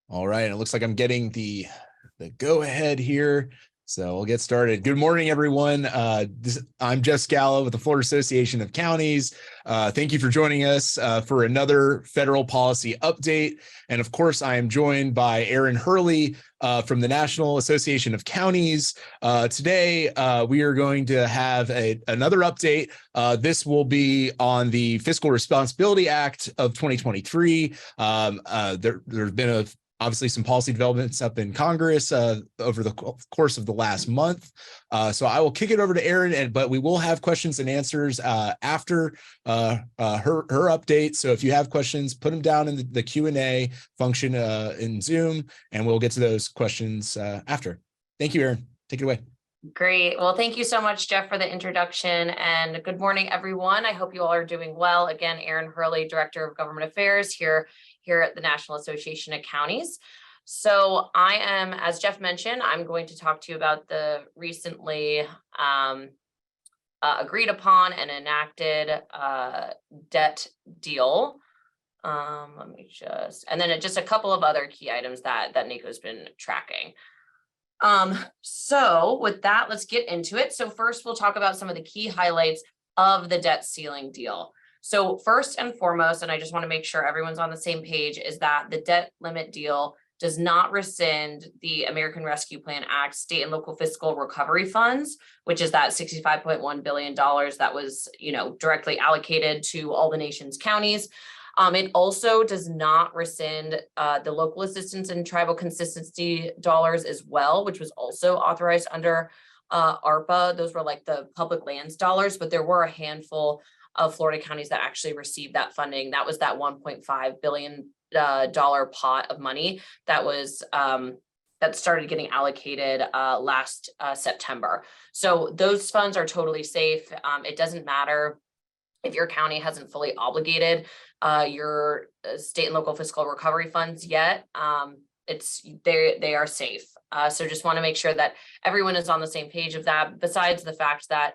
All right, it looks like I'm getting the go ahead here. So we'll get started. Good morning, everyone. I'm Jeff Scala with the Florida Association of Counties. Thank you for joining us for another federal policy update. And of course, I am joined by Eryn Hurley from the National Association of Counties. Today, we are going to have another update. This will be on the Fiscal Responsibility Act of 2023. There's been obviously some policy developments up in Congress over the course of the last month. So I will kick it over to Eryn, but we will have questions and answers after her update. So if you have questions, put them down in the Q&A function in Zoom, and we'll get to those questions after. Thank you, Eryn. Take it away. Great. Well, thank you so much, Jeff, for the introduction, and good morning, everyone. I hope you all are doing well. Again, Eryn Hurley, Director of Government Affairs here at the National Association of Counties. So I am, as Jeff mentioned, I'm going to talk to you about the recently agreed upon and enacted debt deal. And then just a couple of other key items that NACo's been tracking. So with that, let's get into it. So first, we'll talk about some of the key highlights of the debt ceiling deal. So first and foremost, and I just want to make sure everyone's on the same page, is that the debt limit deal does not rescind the American Rescue Plan Act state and local fiscal recovery funds, which is that $65.1 billion that was, directly allocated to all the nation's counties. It also does not rescind the local assistance and tribal consistency dollars as well, which was also authorized under ARPA. Those were like the public lands dollars, but there were a handful of Florida counties that actually received that funding. That was that $1.5 billion pot of money that was that started getting allocated last September. So those funds are totally safe. It doesn't matter if your county hasn't fully obligated your state and local fiscal recovery funds yet. They are safe. So just want to make sure that everyone is on the same page of that. Besides the fact that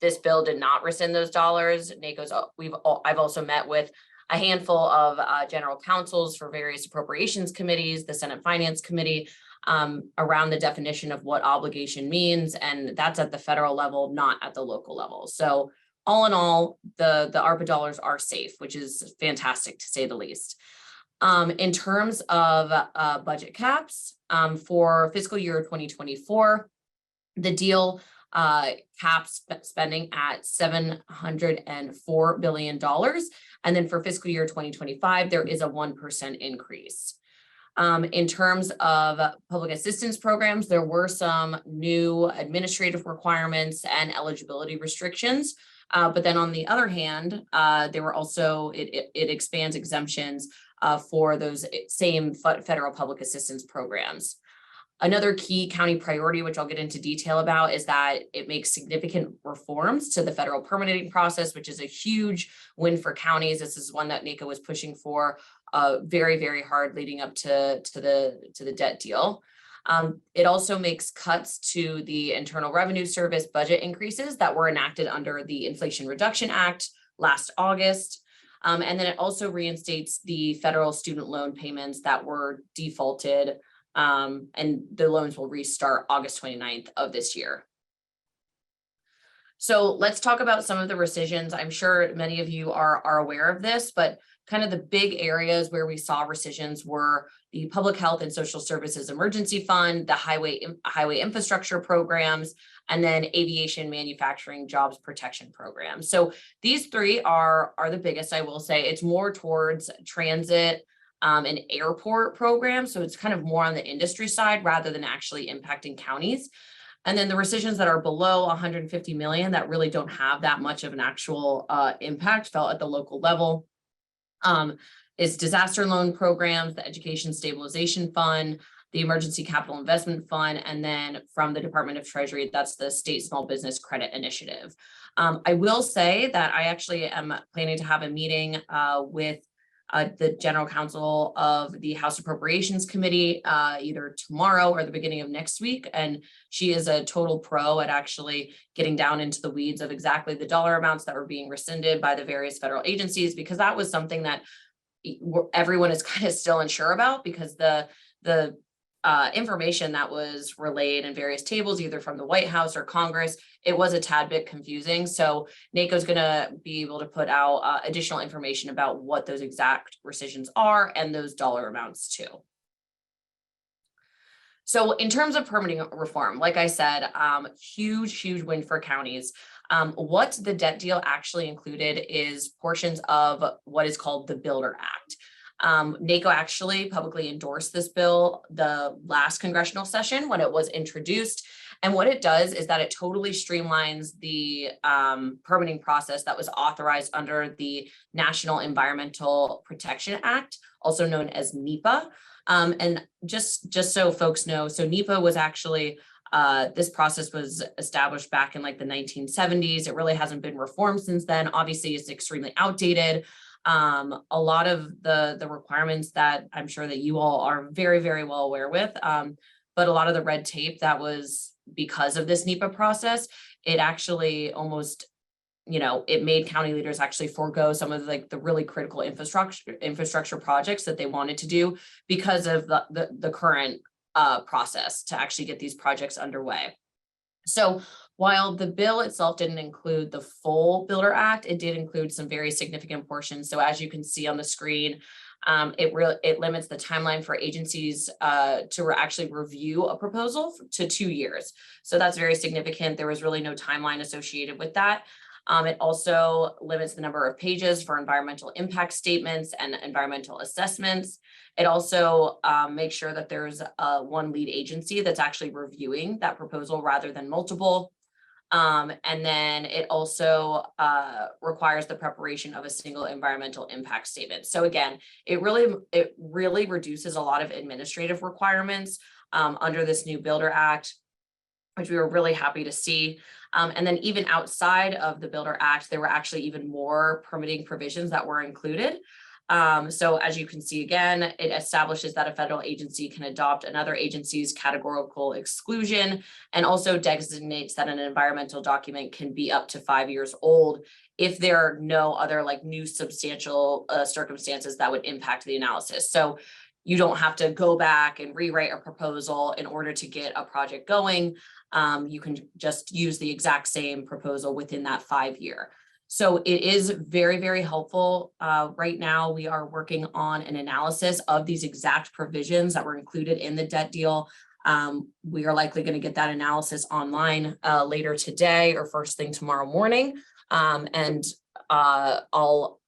this bill did not rescind those dollars, I've also met with a handful of general counsels for various appropriations committees, the Senate Finance Committee, around the definition of what obligation means, and that's at the federal level, not at the local level. So all in all, the ARPA dollars are safe, which is fantastic to say the least. In terms of budget caps for fiscal year 2024, the deal caps spending at $704 billion. And then for fiscal year 2025, there is a 1% increase. In terms of public assistance programs, there were some new administrative requirements and eligibility restrictions. But then on the other hand, there were also, it expands exemptions for those same federal public assistance programs. Another key county priority, which I'll get into detail about, is that it makes significant reforms to the federal permitting process, which is a huge win for counties. This is one that NACo was pushing for very, very hard leading up to the debt deal. It also makes cuts to the Internal Revenue Service budget increases that were enacted under the Inflation Reduction Act last August. And then it also reinstates the federal student loan payments that were defaulted, and the loans will restart August 29th of this year. So let's talk about some of the rescissions. I'm sure many of you are aware of this, but kind of the big areas where we saw rescissions were the Public Health and Social Services Emergency Fund, the highway infrastructure programs, and then aviation manufacturing jobs protection programs. So these three are the biggest, I will say. It's more towards transit and airport programs. So it's kind of more on the industry side rather than actually impacting counties. And then the rescissions that are below 150 million that really don't have that much of an actual impact felt at the local level. Is disaster loan programs, the Education Stabilization Fund, the Emergency Capital Investment Fund, and then from the Department of Treasury, that's the State Small Business Credit Initiative. I will say that I actually am planning to have a meeting with the General Counsel of the House Appropriations Committee either tomorrow or the beginning of next week. And she is a total pro at actually getting down into the weeds of exactly the dollar amounts that were being rescinded by the various federal agencies, because that was something that everyone is kind of still unsure about, because the information that was relayed in various tables, either from the White House or Congress, it was a tad bit confusing. So NACo is going to be able to put out additional information about what those exact rescissions are and those dollar amounts too. So in terms of permitting reform, like I said, huge win for counties. What the debt deal actually included is portions of what is called the Builder Act. NACo actually publicly endorsed this bill the last congressional session when it was introduced. And what it does is that it totally streamlines the permitting process that was authorized under the National Environmental Protection Act, also known as NEPA. And just so folks know, so NEPA was actually, this process was established back in like the 1970s. It really hasn't been reformed since then. Obviously, it's extremely outdated. A lot of the requirements that I'm sure that you all are very well aware with, but a lot of the red tape that was because of this NEPA process, it actually almost, it made county leaders actually forego some of like the really critical infrastructure projects that they wanted to do because of the current process to actually get these projects underway. So while the bill itself didn't include the full Builder Act, it did include some very significant portions. So as you can see on the screen, it limits the timeline for agencies to actually review a proposal to 2 years. So that's very significant. There was really no timeline associated with that. It also limits the number of pages for environmental impact statements and environmental assessments. It also makes sure that there's one lead agency that's actually reviewing that proposal rather than multiple. And then it also requires the preparation of a single environmental impact statement. So again, it really reduces a lot of administrative requirements under this new Builder Act, which we were really happy to see. And then even outside of the Builder Act, there were actually even more permitting provisions that were included. So as you can see, again, it establishes that a federal agency can adopt another agency's categorical exclusion, and also designates that an environmental document can be up to 5 years old if there are no other like new substantial circumstances that would impact the analysis. So you don't have to go back and rewrite a proposal in order to get a project going. You can just use the exact same proposal within that 5 year. So it is very helpful. Right now, we are working on an analysis of these exact provisions that were included in the debt deal. We are likely going to get that analysis online later today or first thing tomorrow morning. And I'll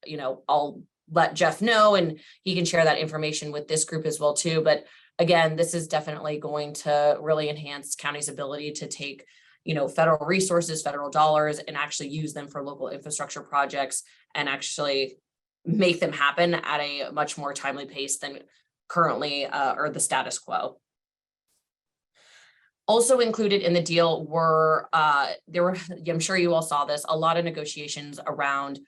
let Jeff know, and he can share that information with this group as well too. But again, this is definitely going to really enhance county's ability to take, federal resources, federal dollars, and actually use them for local infrastructure projects and actually make them happen at a much more timely pace than currently or the status quo. Also included in the deal were, I'm sure you all saw this, a lot of negotiations around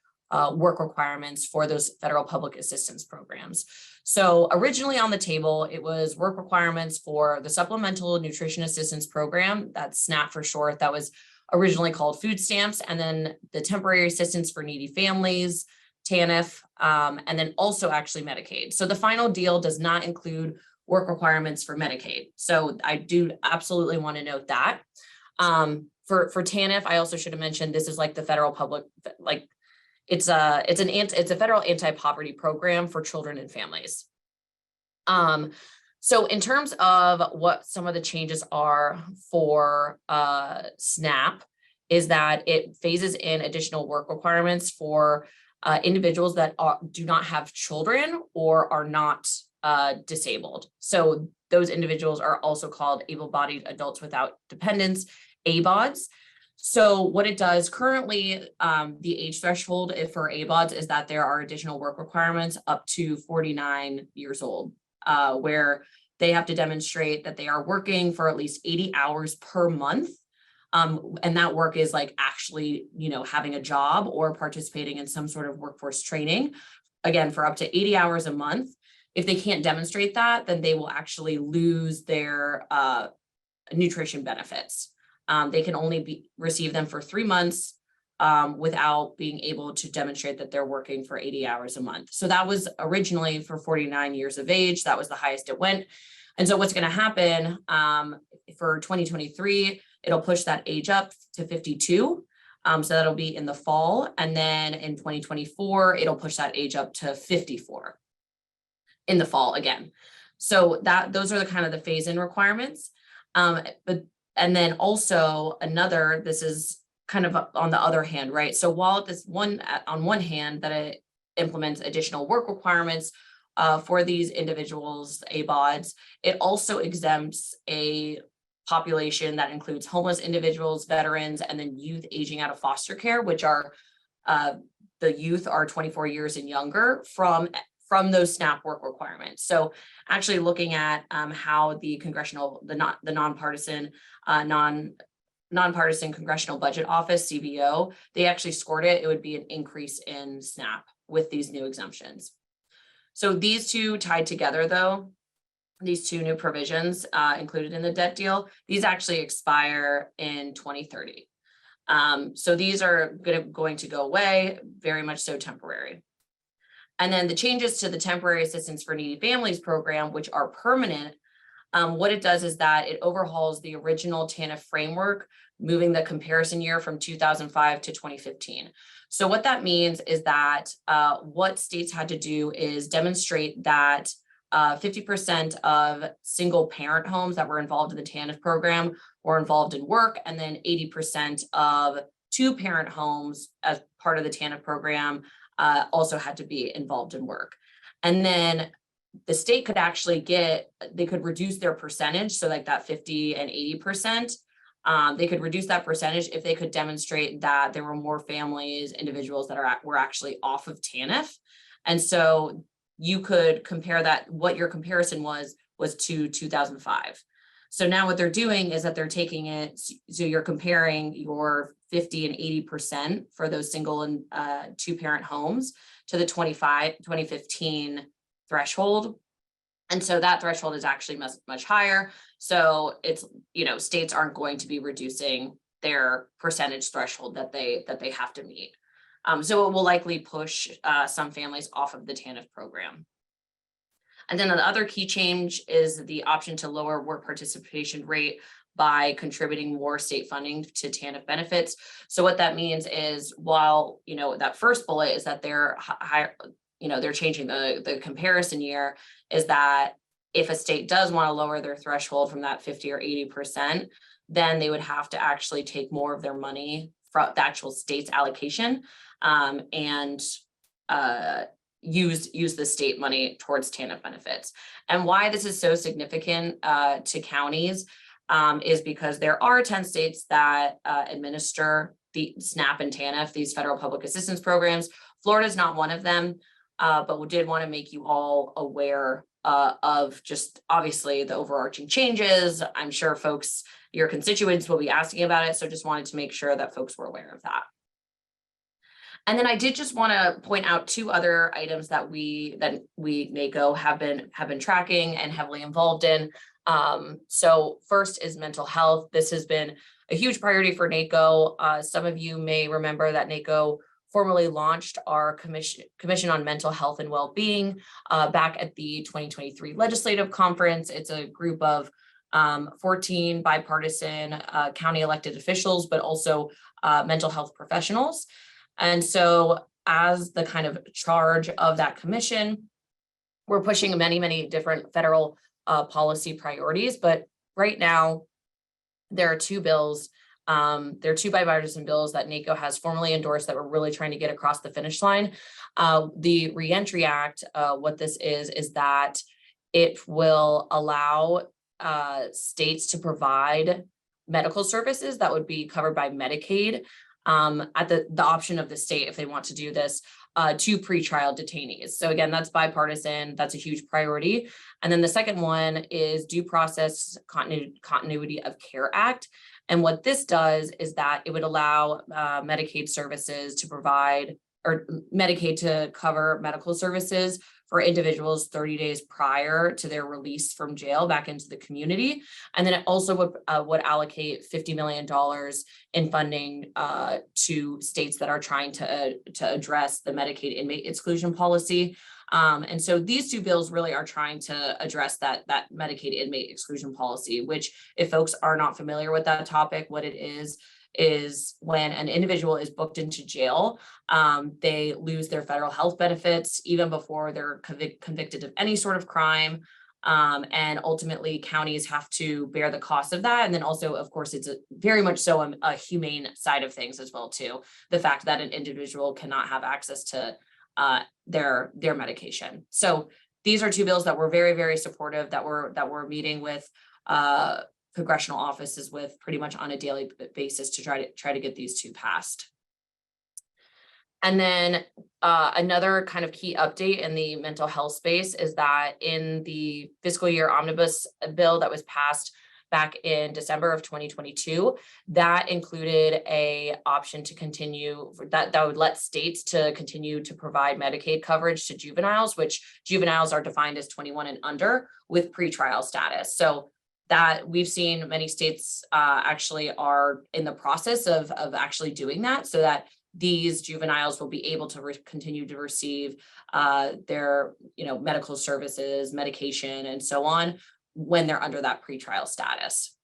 work requirements for those federal public assistance programs. So originally on the table, it was work requirements for the Supplemental Nutrition Assistance Program, that's SNAP for short, that was originally called food stamps, and then the Temporary Assistance for Needy Families, TANF, and then also actually Medicaid. So the final deal does not include work requirements for Medicaid. So I do absolutely want to note that. For TANF, I also should have mentioned this is like the federal public, like it's a federal anti-poverty program for children and families. So in terms of what some of the changes are for SNAP is that it phases in additional work requirements for individuals that do not have children or are not disabled. So those individuals are also called able-bodied adults without dependents, ABODs. So what it does currently, the age threshold for ABODs is that there are additional work requirements up to 49 years old, where they have to demonstrate that they are working for at least 80 hours per month. And that work is like actually, having a job or participating in some sort of workforce training, again, for up to 80 hours a month. If they can't demonstrate that, then they will actually lose their nutrition benefits. They can only receive them for 3 months without being able to demonstrate that they're working for 80 hours a month. So that was originally for 49 years of age. That was the highest it went. And so what's going to happen for 2023, it'll push that age up to 52. So that'll be in the fall. And then in 2024, it'll push that age up to 54 in the fall again. So those are the kind of the phase-in requirements. And then also this is kind of on the other hand, right? So while on one hand that it implements additional work requirements for these individuals, ABODs, it also exempts a population that includes homeless individuals, veterans, and then youth aging out of foster care, which are the youth are 24 years and younger from those SNAP work requirements. So actually looking at how the nonpartisan Congressional Budget Office, CBO, they actually scored it would be an increase in SNAP with these new exemptions. So these two tied together though, these two new provisions included in the debt deal, these actually expire in 2030. So these are going to go away, very much so temporary. And then the changes to the Temporary Assistance for Needy Families program, which are permanent, what it does is that it overhauls the original TANF framework, moving the comparison year from 2005 to 2015. So what that means is that what states had to do is demonstrate that 50% of single parent homes that were involved in the TANF program were involved in work, and then 80% of two-parent homes as part of the TANF program also had to be involved in work. And then the state could actually they could reduce their percentage. So like that 50 and 80%, they could reduce that percentage if they could demonstrate that there were more families, individuals that were actually off of TANF. And so you could compare that, what your comparison was to 2005. So now what they're doing is that they're taking it, so you're comparing your 50 and 80% for those single and two-parent homes to the 2015 threshold. And so that threshold is actually much higher. So it's, states aren't going to be reducing their percentage threshold that they have to meet. So it will likely push some families off of the TANF program. And then the other key change is the option to lower work participation rate by contributing more state funding to TANF benefits. So what that means is, while that first bullet is that they're they're changing the comparison year, is that if a state does want to lower their threshold from that 50 or 80%, then they would have to actually take more of their money from the actual state's allocation and use the state money towards TANF benefits. And why this is so significant to counties is because there are 10 states that administer the SNAP and TANF, these federal public assistance programs. Florida is not one of them, but we did want to make you all aware of just obviously the overarching changes. I'm sure your constituents will be asking about it, so just wanted to make sure that folks were aware of that. And then I did just want to point out two other items that we NACo have been tracking and heavily involved in. So first is mental health. This has been a huge priority for NACo. Some of you may remember that NACo formally launched our Commission on Mental Health and Wellbeing back at the 2023 Legislative Conference. It's a group of 14 bipartisan county elected officials, but also mental health professionals. And so as the kind of charge of that commission, we're pushing many, many different federal policy priorities. But right now, there are two bills. There are two bipartisan bills that NACo has formally endorsed that we're really trying to get across the finish line. The Reentry Act, what this is that it will allow states to provide medical services that would be covered by Medicaid at the option of the state if they want to do this to pretrial detainees. So again, that's bipartisan. That's a huge priority. And then the second one is Due Process Continuity of Care Act. And what this does is that it would allow Medicaid services to provide or Medicaid to cover medical services for individuals 30 days prior to their release from jail back into the community. And then it also would allocate $50 million in funding to states that are trying to address the Medicaid inmate exclusion policy. And so these two bills really are trying to address that Medicaid inmate exclusion policy, which, if folks are not familiar with that topic, what it is when an individual is booked into jail, they lose their federal health benefits even before they're convicted of any sort of crime. And ultimately counties have to bear the cost of that. And then also, of course, it's very much so a humane side of things as well too. The fact that an individual cannot have access to their medication. So these are two bills that were very, very supportive, that we're meeting with congressional offices with pretty much on a daily basis to try to get these two passed. And then another kind of key update in the mental health space is that in the fiscal year omnibus bill that was passed back in December of 2022, that included a option to continue that would let states to continue to provide Medicaid coverage to juveniles, which juveniles are defined as 21 and under with pretrial status. So that we've seen many states actually are in the process of actually doing that, so that these juveniles will be able to continue to receive their medical services, medication, and so on when they're under that pretrial status.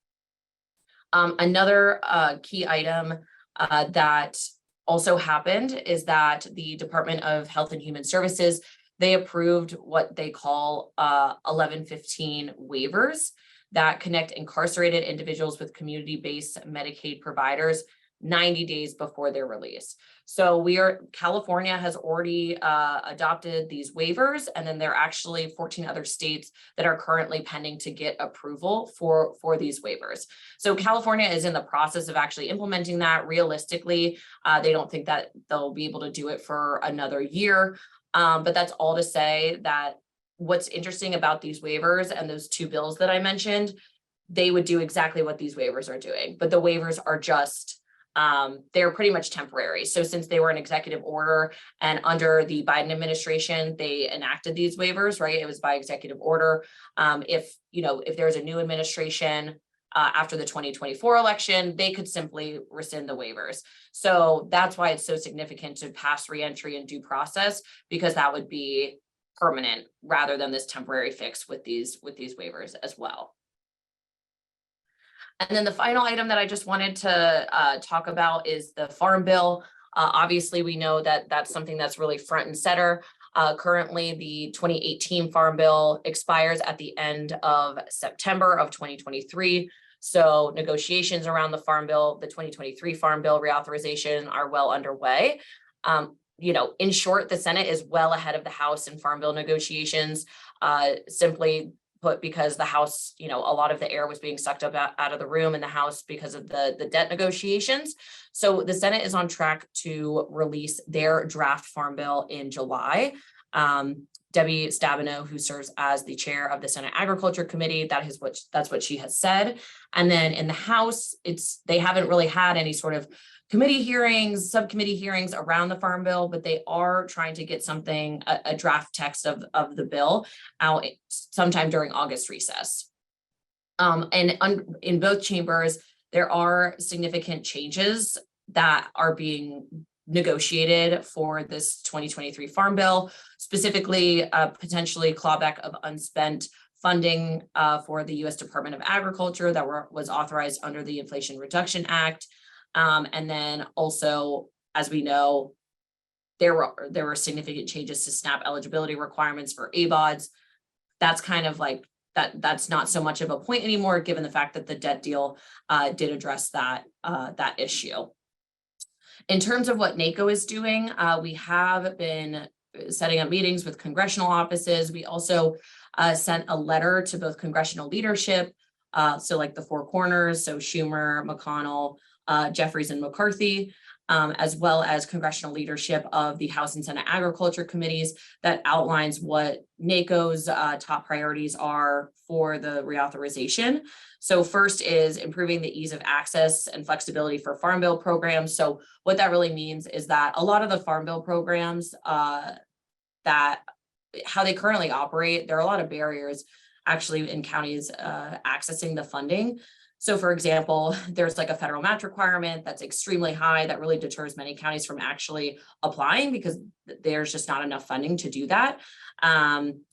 Another key item that also happened is that the Department of Health and Human Services, they approved what they call 1115 waivers that connect incarcerated individuals with community-based Medicaid providers 90 days before their release. So California has already adopted these waivers, and then there are actually 14 other states that are currently pending to get approval for these waivers. So California is in the process of actually implementing that. Realistically, they don't think that they'll be able to do it for another year, but that's all to say that what's interesting about these waivers and those two bills that I mentioned, they would do exactly what these waivers are doing, but the waivers are just they're pretty much temporary. So since they were an executive order and under the Biden administration, they enacted these waivers, right? It was by executive order. If there's a new administration after the 2024 election, they could simply rescind the waivers. So that's why it's so significant to pass reentry and due process, because that would be permanent rather than this temporary fix with these waivers as well. And then the final item that I just wanted to talk about is the Farm Bill. Obviously, we know that that's something that's really front and center. Currently, the 2018 Farm Bill expires at the end of September of 2023. So negotiations around the Farm Bill, the 2023 Farm Bill reauthorization, are well underway. In short, the Senate is well ahead of the House in Farm Bill negotiations, simply put, because the House, a lot of the air was being sucked up out of the room in the House because of the debt negotiations. So the Senate is on track to release their draft Farm Bill in July. Debbie Stabenow, who serves as the chair of the Senate Agriculture Committee, that's what she has said. And then in the House, they haven't really had any sort of committee hearings, subcommittee hearings around the Farm Bill, but they are trying to get a draft text of the bill out sometime during August recess. And in both chambers, there are significant changes that are being negotiated for this 2023 Farm Bill, specifically potentially clawback of unspent funding for the U.S. Department of Agriculture that was authorized under the Inflation Reduction Act. And then also, as we know, there were significant changes to SNAP eligibility requirements for ABODs. That's kind of like that's not so much of a point anymore, given the fact that the debt deal did address that issue. In terms of what NACo is doing, we have been setting up meetings with congressional offices. We also sent a letter to both congressional leadership, so like the four corners, so Schumer, McConnell, Jeffries, and McCarthy, as well as congressional leadership of the House and Senate Agriculture Committees that outlines what NACo's top priorities are for the reauthorization. So first is improving the ease of access and flexibility for Farm Bill programs. So what that really means is that a lot of the Farm Bill programs that how they currently operate, there are a lot of barriers actually in counties accessing the funding. So for example, there's like a federal match requirement that's extremely high that really deters many counties from actually applying because there's just not enough funding to do that.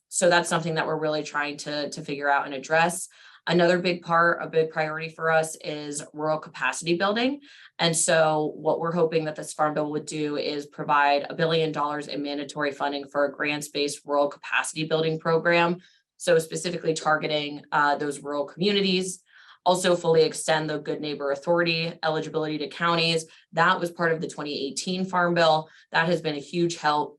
So that's something that we're really trying to figure out and address. Another big priority for us is rural capacity building. And so what we're hoping that this Farm Bill would do is provide $1 billion in mandatory funding for a grants-based rural capacity building program. So specifically targeting those rural communities. Also fully extend the Good Neighbor Authority eligibility to counties. That was part of the 2018 Farm Bill. That has been a huge help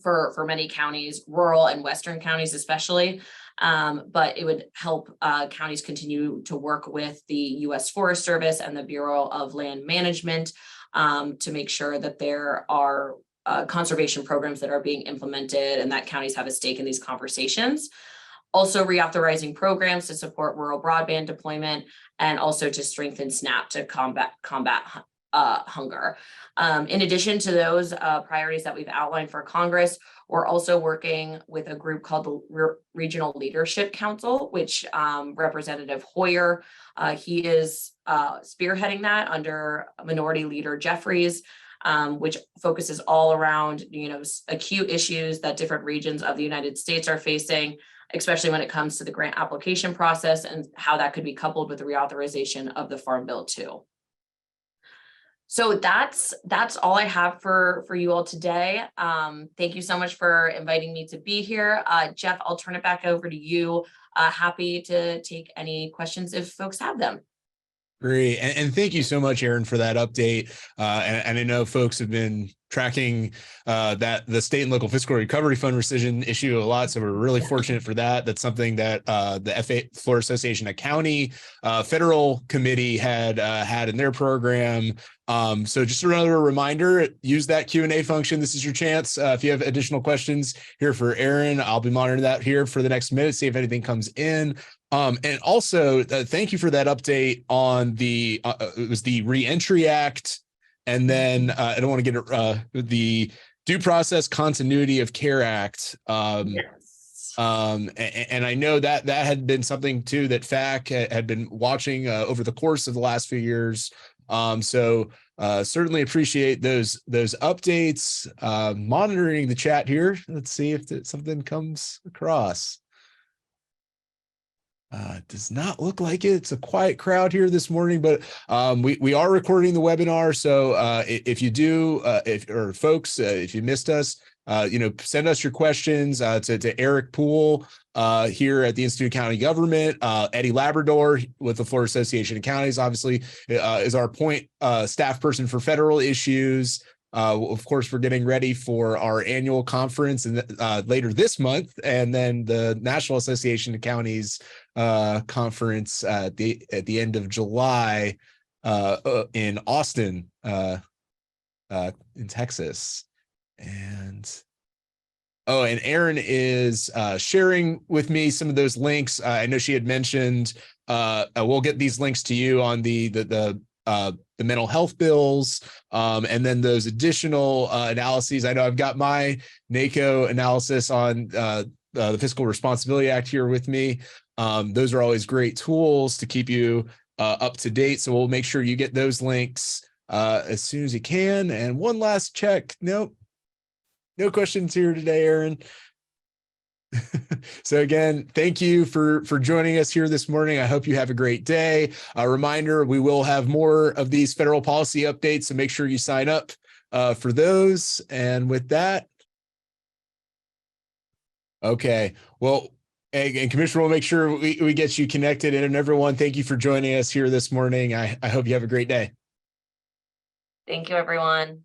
for many counties, rural and western counties especially. But it would help counties continue to work with the U.S. Forest Service and the Bureau of Land Management to make sure that there are conservation programs that are being implemented and that counties have a stake in these conversations. Also reauthorizing programs to support rural broadband deployment and also to strengthen SNAP to combat hunger. In addition to those priorities that we've outlined for Congress, we're also working with a group called the Regional Leadership Council, which Representative Hoyer, he is spearheading that under Minority Leader Jeffries, which focuses all around, acute issues that different regions of the United States are facing, especially when it comes to the grant application process and how that could be coupled with the reauthorization of the Farm Bill too. So that's all I have for you all today. Thank you so much for inviting me to be here. Jeff, I'll turn it back over to you. Happy to take any questions if folks have them. Great. And thank you so much, Eryn, for that update. And I know folks have been tracking that the state and local fiscal recovery fund rescission issue a lot. So we're really fortunate for that. That's something that the Florida Association of County Federal Committee had in their program. So just another reminder, use that Q&A function. This is your chance. If you have additional questions here for Eryn, I'll be monitoring that here for the next minute, see if anything comes in. And also thank you for that update on it was the Reentry Act. And then I don't want to get the Due Process Continuity of Care Act. Yes. And I know that had been something too that FAC had been watching over the course of the last few years. So certainly appreciate those updates. Monitoring the chat here. Let's see if something comes across. Does not look like it. It's a quiet crowd here this morning, but we are recording the webinar. So if you do, if you missed us, send us your questions to Eric Poole here at the Institute of County Government. Eddie Labrador with the Florida Association of Counties, obviously, is our point staff person for federal issues. Of course, we're getting ready for our annual conference and later this month, and then the National Association of Counties conference at the end of July in Austin, in Texas. And Eryn is sharing with me some of those links. I know she had mentioned we'll get these links to you on the mental health bills, and then those additional analyses. I know I've got my NACo analysis on the Fiscal Responsibility Act here with me. Those are always great tools to keep you up to date. So we'll make sure you get those links as soon as you can. And one last check. Nope. No questions here today, Eryn. So again, thank you for joining us here this morning. I hope you have a great day. A reminder, we will have more of these federal policy updates, so make sure you sign up for those. And with that, okay, well, and Commissioner, we'll make sure we get you connected. And everyone, thank you for joining us here this morning. I hope you have a great day. Thank you, everyone.